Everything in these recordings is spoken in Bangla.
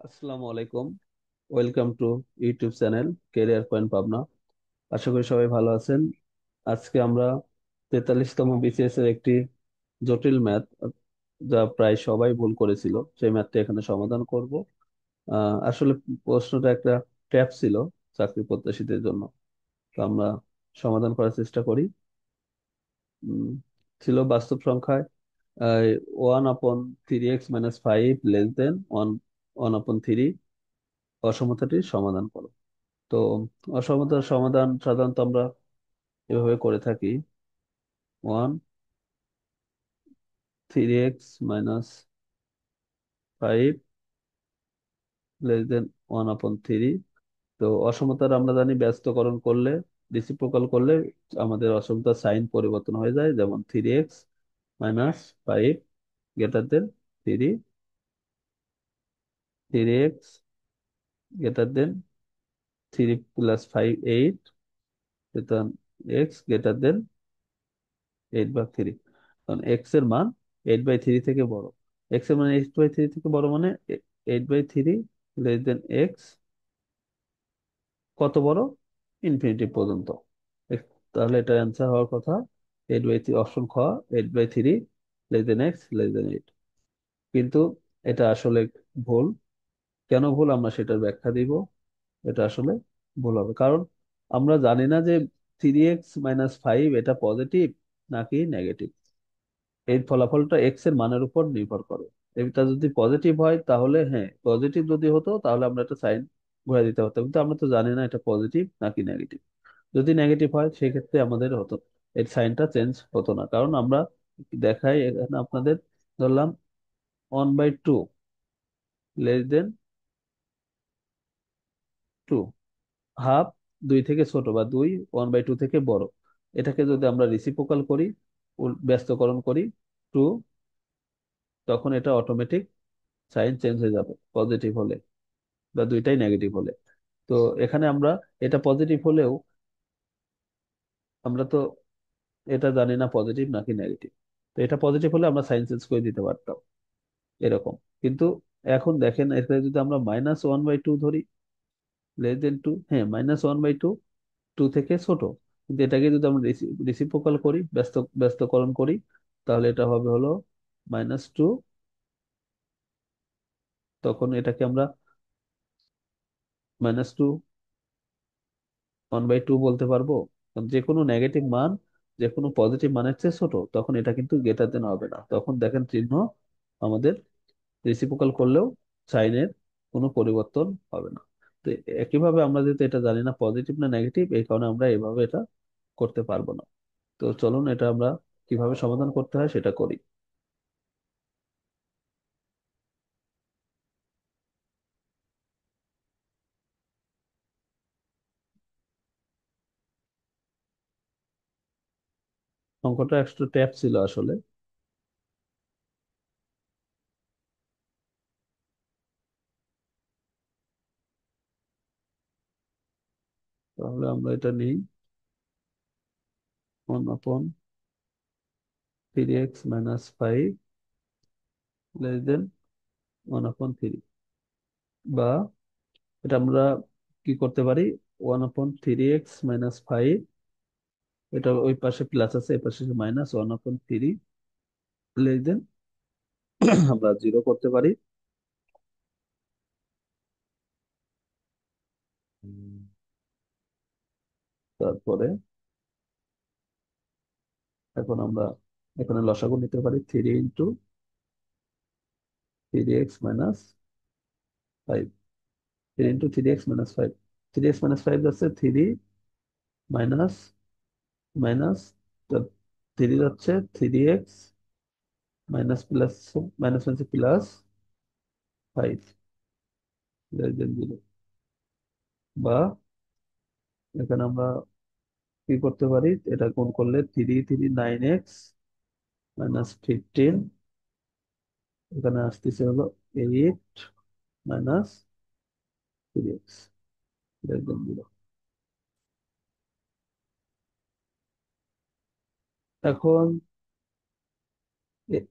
আসসালামু আলাইকুম। Welcome to YouTube channel career point Pabna. আশা করি সবাই ভালো আছেন। আজকে আমরা 43তম বিসিএস এর একটি জটিল ম্যাথ, যা প্রায় সবাই ভুল করেছিল, সেই ম্যাথটা এখানে সমাধান করব। আসলে প্রশ্নটা একটা ট্র্যাপ ছিল চাকরি প্রত্যাশীদের জন্য। তো আমরা সমাধান করার চেষ্টা করি। উম, ছিল বাস্তব সংখ্যায় 1/3x - 5 less than one upon three, অসমতাটির সমাধান করো। তো অসমতার সমাধান সাধারণত আমরা এভাবে করে থাকি: 1/3x - 5 লেস দেন 1/3। তো অসমতার আমরা জানি ব্যস্তকরণ করলে, রিসিপ্রোকাল করলে আমাদের অসমতার সাইন পরিবর্তন হয়ে যায়, যেমন 3x - 5 greater than 3, 3x greater than 3 + 5 8, সুতরাং এক্স গ্রেটার দেন 8/3। কারণ এক্স এর মান 8/3 থেকে বড়। এক্স এর মান 8/3 থেকে বড় মানে 8/3 লেস দেন এক্স কত বড়? ইনফিনিটি পর্যন্ত। তাহলে এটা অ্যান্সার হওয়ার কথা 8/3, অপশন খ, 8/3 less than x less than 8। কিন্তু এটা আসলে ভুল। কেন ভুল আমরা সেটার ব্যাখ্যা দিব। এটা আসলে ভুল হবে কারণ আমরা জানি না যে 3x - 5 এটা পজিটিভ নাকি নেগেটিভ। এই ফলাফলটা এক্স এর মানের উপর নির্ভর করে। এটা যদি পজিটিভ হয় তাহলে, হ্যাঁ, পজিটিভ যদি হতো তাহলে আমরা একটা সাইন ঘুরে দিতে পারতাম, কিন্তু আমরা তো জানি না এটা পজিটিভ নাকি নেগেটিভ। যদি নেগেটিভ হয় সেক্ষেত্রে আমাদের হতো, এর সাইনটা চেঞ্জ হতো না, কারণ আমরা দেখাই এখানে আপনাদের, ধরলাম 1/2 লেস দেন 2, হাফ 2 থেকে ছোট বা 2 1/2 থেকে বড়। এটাকে যদি আমরা রিসিপ্রোকাল করি, ব্যস্তকরণ করি 2, তখন এটা অটোমেটিক সাইন চেঞ্জ হয়ে যাবে পজিটিভ হলে বা দুইটাই নেগেটিভ হলে। তো এখানে আমরা, এটা পজিটিভ হলেও আমরা তো এটা জানি না পজিটিভ নাকি নেগেটিভ। তো এটা পজিটিভ হলে আমরা সাইন চেঞ্জ করে দিতে পারতাম এরকম। কিন্তু এখন দেখেন, এখানে যদি আমরা -1/2 ধরি, লেস দেন 2, হ্যাঁ, -1/2 2 থেকে ছোট, কিন্তু এটাকে যদি আমরা রিসিপ্রোকাল করি, ব্যস্তকরণ করি, তাহলে এটা হবে হলো -2। তখন এটাকে আমরা -2 1/2 বলতে পারবো। কারণ যে কোনো নেগেটিভ মান যে কোনো পজিটিভ মানের চেয়ে ছোট, তখন এটা কিন্তু গ্রেটার দেন হবে না। তখন দেখেন চিহ্ন আমাদের রেসিপ্রোকাল করলেও সাইনের কোনো পরিবর্তন হবে না। তো একইভাবে আমরা যেহেতু এটা জানি না পজিটিভ না নেগেটিভ, এই কারণে আমরা এভাবে এটা করতে পারবো না। তো চলুন এটা আমরা কিভাবে সমাধান করতে হয় সেটা করি। অঙ্কটা একটু ট্যাপ ছিল আসলে। তাহলে আমরা এটা নিই, 1/3x - 5 লেস দেন 1/3, বা এটা আমরা কি করতে পারি, 1/3x - 5, এটা ওই পাশে প্লাস আছে, এই পাশে -1/3 লেস দেন আমরা 0 করতে পারি। তারপরে এখন আমরা এখানে লসাগু নিতে পারি, 3 × 3x - 5, 3 × 3x - 5, 3x - 5 যাচ্ছে 3 মাইনাস মাইনাস, 3 যাচ্ছে 3x, মাইনাস প্লাস, মাইনাস হচ্ছে প্লাস 5 লেস দেন 0। বা এখানে আমরা কি করতে পারি, এটা গুণ করলে 3 × 3 9x - 15, এখানে আসতেছে হলো 8 - 3x লেস দেন 0। এখন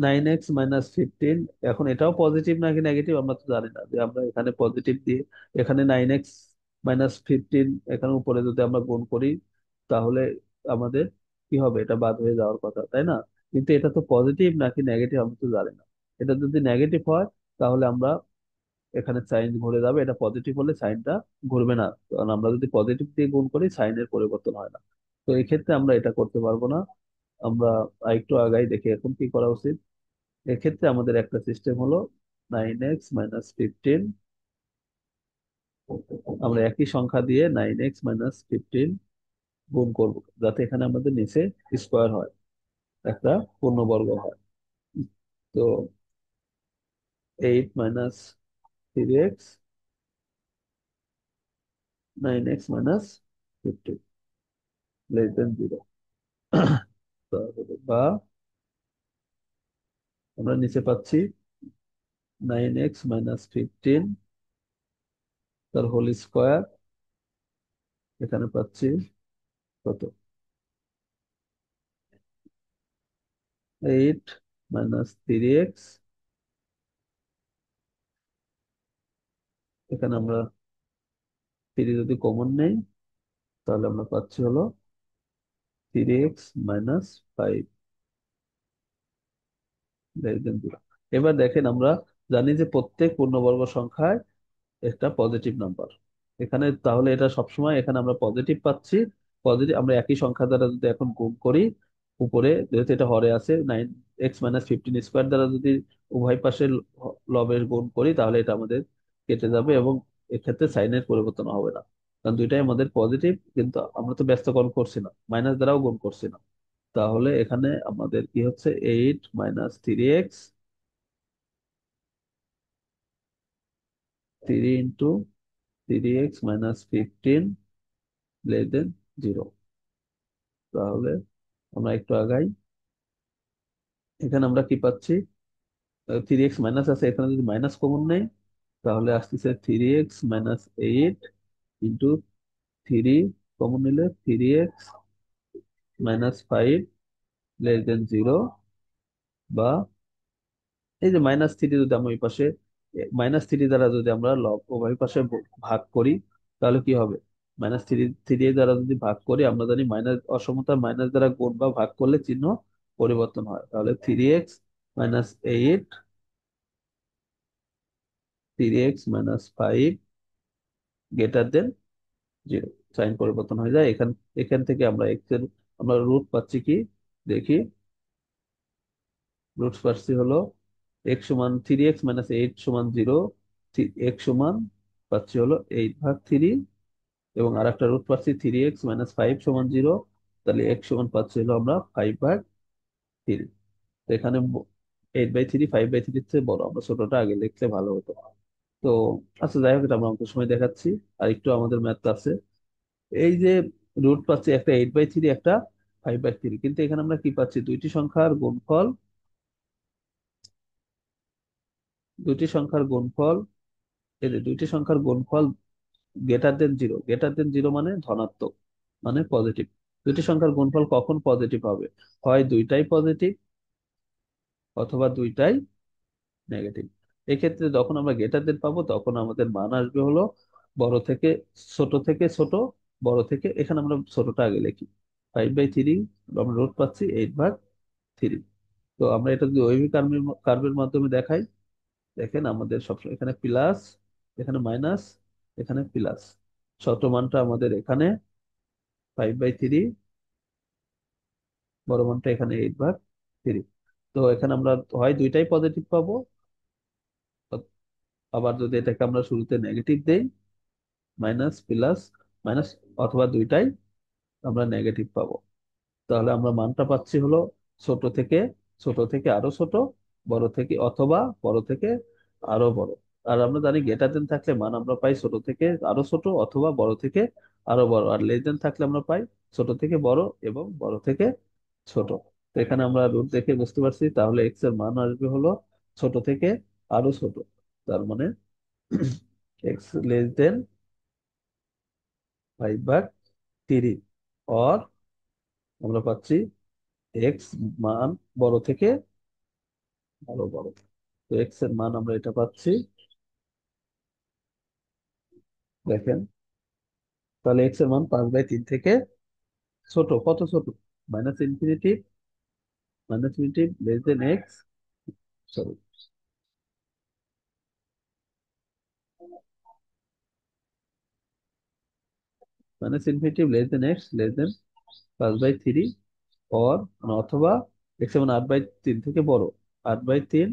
9x - 15, এখন এটাও পজিটিভ নাকি নেগেটিভ আমরা তো জানি না, যে আমরা এখানে পজিটিভ দিয়ে এখানে 9x - 15 এখানে উপরে যদি আমরা গুণ করি, তাহলে আমাদের কি হবে, এটা বাদ হয়ে যাওয়ার কথা, তাই না? কিন্তু এটা তো পজিটিভ নাকি নেগেটিভ আমরা তো জানি না। এটা যদি নেগেটিভ হয়, তাহলে আমরা এখানে সাইন ঘুরে যাবে, এটা পজিটিভ হলে সাইনটা ঘুরবে না, কারণ আমরা যদি পজিটিভ দিয়ে গুণ করি সাইনের পরিবর্তন হয় না। তো এই ক্ষেত্রে আমরা এটা করতে পারবো না। আমরা আরেকটু আগাই দেখি এখন কি করা উচিত। এক্ষেত্রে আমাদের একটা সিস্টেম হলো 9x - 15, আমরা একই সংখ্যা দিয়ে 9x - 15 গুণ করব, যাতে এখানে আমাদের নিচে স্কোয়ার হয়, একটা পূর্ণবর্গ হয়। তো 8 - 3x 9x - 15 0। বা আমরা নিচে পাচ্ছি 9x - 15 তার হোল স্কোয়ার, এখানে পাচ্ছি কত, 8 - 3x, এখানে আমরা 3 যদি কমন নেই, তাহলে আমরা পাচ্ছি হলো 3x - 5 0। এবার দেখেন, আমরা জানি যে প্রত্যেক পূর্ণবর্গ সংখ্যায় একটা পজিটিভ নাম্বার এখানে, তাহলে এটা সবসময় এখানে আমরা পজিটিভ পাচ্ছি। পজিটিভ আমরা একই সংখ্যা দ্বারা যদি এখন গুণ করি, উপরে যেহেতু এটা হরে আছে, 9x - 15 স্কোয়ার দ্বারা যদি উভয় পাশে লবের গুণ করি, তাহলে এটা আমাদের কেটে যাবে এবং এক্ষেত্রে সাইনের পরিবর্তন হবে না, কারণ দুইটাই আমাদের পজিটিভ, কিন্তু আমরা তো ব্যস্তকরণ করছি না, মাইনাস দ্বারাও গুণ করছি না। তাহলে এখানে আমাদের কি হচ্ছে, 8 - 3x, 3 × 3x - 15 < 0। তাহলে আমরা একটু আগাই, এখানে আমরা কি পাচ্ছি, 3x মাইনাস আছে, এখানে যদি মাইনাস কমন নেই, তাহলে আসতেছে 3x - 8 ইন্টু 3, কমন নিলে 3x - 5 < 0। বা এই যে -3 যদি আমরা ওই পাশে, -3 দ্বারা যদি আমরা লব উভয় পাশে ভাগ করি, তাহলে কি হবে, -3 দ্বারা যদি ভাগ করি, আমরা জানি মাইনাস অসমতা মাইনাস দ্বারা গুণ বা ভাগ করলে চিহ্ন পরিবর্তন হয়। তাহলে 3x - 8, 3x - 5 < 0, সাইন পরিবর্তন হয়ে যায়। এখান এখান থেকে আমরা এক্স এর আমরা রুট পাচ্ছি কি, দেখি। রুট পাচ্ছি হলো এক্স সমান 3x - 8 সমান 0, এক্স সমান পাচ্ছি হলো 8/3, এবং আর একটা রুট পাচ্ছি 3x - 5 সমান 0, তাহলে এক্স সমান পাচ্ছি হলো আমরা 5/3। তো এখানে 8/3 5/3 চেয়ে বড়, আমরা ছোটটা আগে লিখলে ভালো হতো। তো আচ্ছা, যাই হোক, এটা আমরা অঙ্কের সময় দেখাচ্ছি। আর একটু আমাদের ম্যাথ আছে। এই যে রুট পাচ্ছি একটা 8/3, একটা 5/3, কিন্তু এখানে আমরা কি পাচ্ছি, দুইটি সংখ্যার গুণফল, দুইটি সংখ্যার গুণফল, এই যে দুইটি সংখ্যার গুণফল >0, >0 মানে ধনাত্মক, মানে পজিটিভ। দুইটি সংখ্যার গুণফল কখন পজিটিভ হবে, হয় দুইটাই পজিটিভ অথবা দুইটাই নেগেটিভ। এক্ষেত্রে যখন আমরা > পাবো, তখন আমাদের মান আসবে হলো ছোট থেকে ছোট, বড় থেকে, এখানে আমরা ছোটটা আগে লিখি, 5/3, আমরা রুট পাচ্ছি 8/3। তো আমরা এটা যদি ওয়েভ কার্ভের মাধ্যমে দেখাই, দেখেন আমাদের সবসময় এখানে প্লাস, এখানে মাইনাস, এখানে প্লাস, ছোট মানটা আমাদের এখানে 5/3, বড় মানটা এখানে 8/3। তো এখানে আমরা হয় দুইটাই পজিটিভ পাবো, আবার যদি এটাকে আমরা শুরুতে নেগেটিভ দেই, মাইনাস প্লাস মাইনাস, অথবা দুইটাই আমরা নেগেটিভ পাবো। তাহলে আমরা মানটা পাচ্ছি হলো ছোট থেকে আরো ছোট, বড় থেকে অথবা বড় থেকে আরো বড়। আর আমরা জানি গ্রেটার দেন থাকলে মান আমরা পাই ছোট থেকে আরো ছোট অথবা বড় থেকে আরো বড়, আর লেস দেন থাকলে আমরা পাই ছোট থেকে বড় এবং বড় থেকে ছোট। তো এখানে আমরা রুট দেখে বুঝতে পারছি, তাহলে এক্স এর মান আসবে হলো ছোট থেকে আরো ছোট, তার মানে x < 5/3, অর আমরা পাচ্ছি এক্স মান বড় থেকে আরো বড়। তো এক্স এর মান আমরা এটা পাচ্ছি। দেখেন, তাহলে এক্স এর মান 5/3 থেকে ছোট। কত ছোট? Minus infinity, minus infinity less than x, sorry, minus infinity less than x less than 5/3, or মানে অথবা এক্স এর মান 8/3 থেকে বড়, 8/3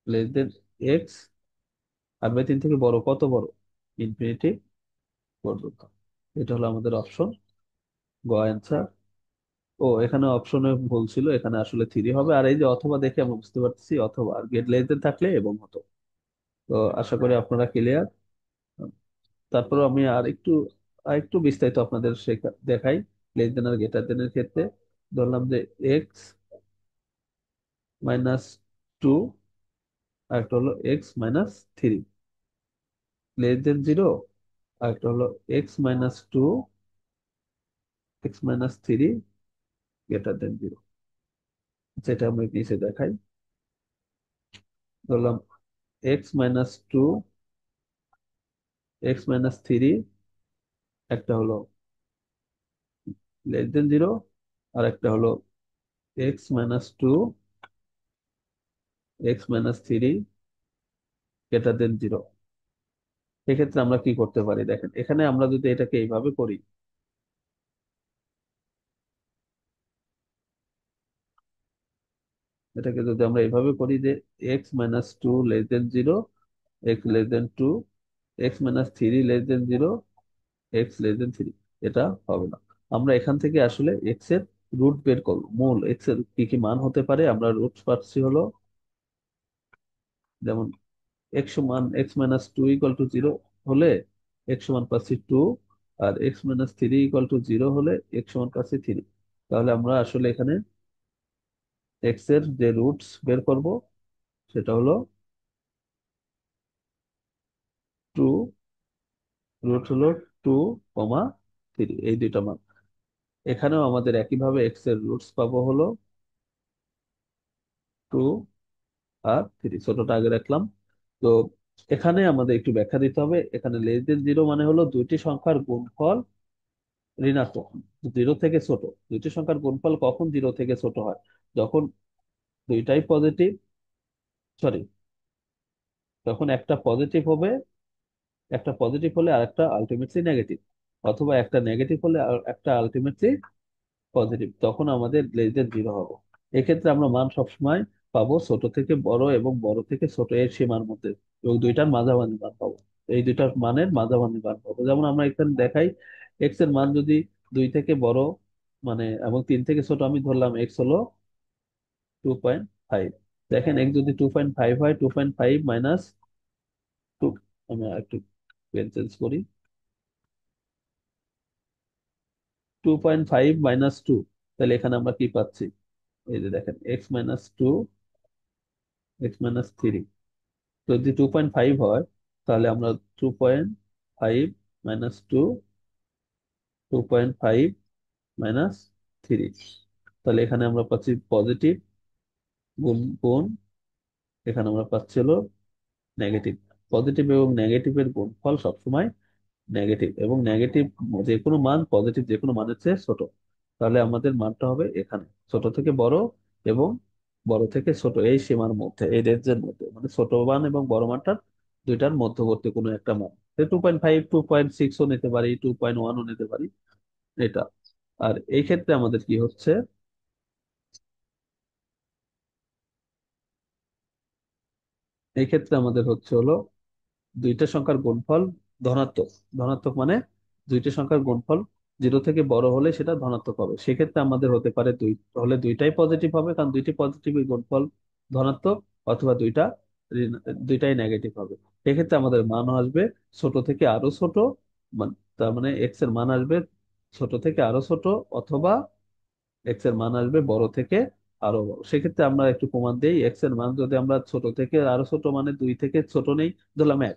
লেস দেন এক্স, 8/3 থেকে বড়, কত বড়? ইনফিনিটি পর্যন্ত। এটা হলো আমাদের অপশন গ অ্যান্সার। ও, এখানে অপশনে ভুল ছিল, এখানে আসলে 3 হবে। আর এই যে অথবা দেখে আমরা বুঝতে পারতেছি অথবা আর গেট লেস দেন থাকলে এবং হতো। তো আশা করি আপনারা ক্লিয়ার। তারপরে আমি আর একটু বিস্তারিত আপনাদের দেখাই। লেস দেন আর গ্রেটার দেন এর ক্ষেত্রে ধরলাম যে এক্স -2, আর একটা হলো x-3, <0 আর একটা হলো x-2, x-3 > 0। যেটা আমরা নিচে দেখাই, ধরলাম x-2, x-3 একটা হলো <0 আর একটা হলো x-2, x-3 > 0। এক্ষেত্রে আমরা কি করতে পারি? দেখেন, এখানে আমরা যদি এটাকে এইভাবে করি, এটাকে যদি আমরা এইভাবে করি যে x-2 <0, x <2, x-3 <0, x<3, এটা হবে না। আমরা এখান থেকে আসলে এক্স এর রুট বের করবো, মূল এক্স এর কি কি মান হতে পারে। আমরা রুট পাচ্ছি হলো, যেমন x-2 = 0 হলে x সমান পাচ্ছি 2, আর x-3 = 0 হলে x সমান পাচ্ছি 3। তাহলে আমরা আসলে এখানে এক্স এর যে রুটস বের করব সেটা হলো 2, রুট হলো 2, 3, এই দুইটা মান। এখানেও আমাদের একইভাবে এক্স এর রুটস পাবো হলো 2 আর 3, ছোটটা আগে রাখলাম। তো এখানে আমাদের একটু ব্যাখ্যা দিতে হবে। এখানে লেস দেন 0 মানে হলো দুইটি সংখ্যার গুণফল ঋণাত্মক, 0 থেকে ছোট। দুইটি সংখ্যার গুণফল কখন 0 থেকে ছোট হয়? যখন দুইটাই পজিটিভ, সরি, যখন একটা পজিটিভ হবে, একটা পজিটিভ হলে আর একটা আলটিমেটলি নেগেটিভ, অথবা একটা নেগেটিভ হলে আর একটা আলটিমেটলি পজিটিভ, তখন আমাদের লেস দেন 0 হবে। এক্ষেত্রে আমরা মান সবসময় পাবো ছোট থেকে বড় এবং বড় থেকে ছোট এর সীমার মধ্যে, এবং দুইটার মাঝামাঝি মান পাবো। এই দুইটার মানের মাঝামাঝি মান পাবো। যেমন আমরা এখানে দেখাই, এক্স এর মান যদি 2 থেকে বড় মানে এবং 3 থেকে ছোট, আমি ধরলাম এক্স হলো 2.5। দেখেন, এক্স যদি 2.5 হয়, 2.5 -2, আমি একটু পেন চেঞ্জ করি, 2.5 - 2, তাহলে এখানে আমরা কি পাচ্ছি? এই যে দেখেন, x-2, x-3 যদি 2.5 হয়, তাহলে আমরা 2.5 - 2, 2.5 - 3, তাহলে এখানে আমরা পাচ্ছি পজিটিভ গুণ গুণ, এখানে আমরা পাচ্ছি হলো নেগেটিভ। পজিটিভ এবং নেগেটিভের গুণফল সবসময় নেগেটিভ, এবং নেগেটিভ যে কোনো মান পজিটিভ যে কোনো মানের চেয়ে ছোট। তাহলে আমাদের মানটা হবে এখানে ছোট থেকে বড় এবং বড় থেকে ছোট, এই সীমার মধ্যে, এই রেঞ্জের মধ্যে, মানে ছোট মান এবং বড় মানটার দুইটার মধ্যবর্তী কোনো একটা মান। 2.5, 2.6ও নিতে পারি, 2.1ও নিতে পারি, এটা। আর এই ক্ষেত্রে আমাদের কি হচ্ছে, এই ক্ষেত্রে আমাদের হচ্ছে হলো দুইটা সংখ্যার গুণফল ধনাত্মক। ধনাত্মক মানে দুইটা সংখ্যার গুণফল 0 থেকে বড় হলে সেটা ধনাত্মক হবে। সেক্ষেত্রে আমাদের হতে পারে হলে দুইটাই পজিটিভ হবে, কারণ দুইটি পজিটিভের গুণফল ধনাত্মক, অথবা দুইটাই নেগেটিভ হবে। সেক্ষেত্রে আমাদের মান আসবে ছোট থেকে আরো ছোট, তার মানে এক্স এর মান আসবে ছোট থেকে আরো ছোট, অথবা এক্স এর মান আসবে বড় থেকে আরো বড়। সেক্ষেত্রে আমরা একটু প্রমাণ দিই, এক্স এর মান যদি আমরা ছোট থেকে আরো ছোট মানে 2 থেকে ছোট নেই, ধরলাম 1,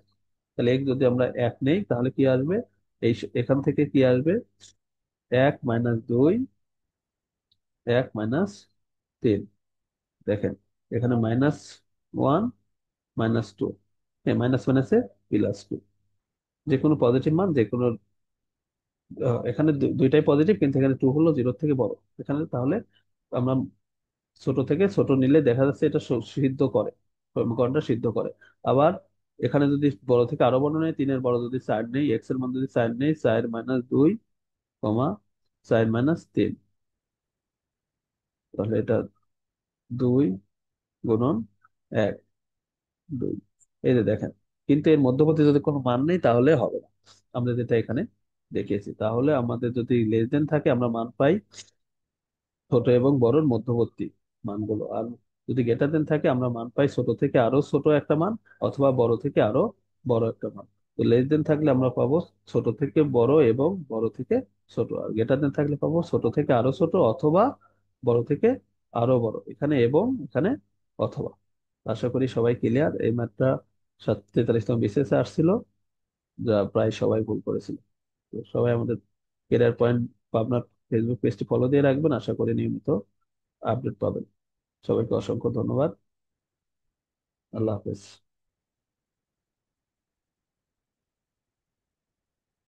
তাহলে এক্স যদি আমরা 1 নেই, তাহলে কি আসবে? এখান থেকে কি আসবে? 1 - 2, 1 - 3। দেখেন, এখানে -1, -2, হ্যাঁ, মাইনাস মাইনাসে +2, যে কোনো পজিটিভ মান, যে কোনো এখানে দুইটাই পজিটিভ, কিন্তু এখানে 2 হলো 0 থেকে বড়। এখানে তাহলে আমরা ছোট থেকে ছোট নিলে দেখা যাচ্ছে এটা সিদ্ধ করে, সমীকরণটা সিদ্ধ করে। আবার এখানে যদি বড় থেকে আরো বড় নেই, 3-এর বড় যদি 4 নেই, এক্স এর মান যদি 4 নেই, 4 - 2, 4 - 3, তাহলে এটা 2 × 1, 2, এই যে দেখেন। কিন্তু এর মধ্যবর্তী যদি কোনো মান নেই তাহলে হবে না। আমরা যেটা এখানে দেখিয়েছি, তাহলে আমাদের যদি লেস দেন থাকে আমরা মান পাই ছোট এবং বড়র মধ্যবর্তী মানগুলো, আর যদি গ্রেটার দেন থাকে আমরা মান পাই ছোট থেকে আরো ছোট একটা মান, অথবা বড় থেকে আরো বড় একটা মান। তো লেস দেন থাকলে আমরা পাবো ছোট থেকে বড় এবং বড় থেকে ছোট, আর গ্রেটার দেন থাকলে পাবো ছোট থেকে আরো ছোট অথবা বড় থেকে আরো বড়। এখানে এবং, এখানে অথবা। আশা করি সবাই ক্লিয়ার। এই ম্যাথটা 43তম বিসিএস এ আসছিল, যা প্রায় সবাই ভুল করেছিল। তো সবাই আমাদের কেরিয়ার পয়েন্ট আপনার ফেসবুক পেজটি ফলো দিয়ে রাখবেন, আশা করি নিয়মিত আপডেট পাবেন। সবাইকে অসংখ্য ধন্যবাদ। আল্লাহ হাফেজ।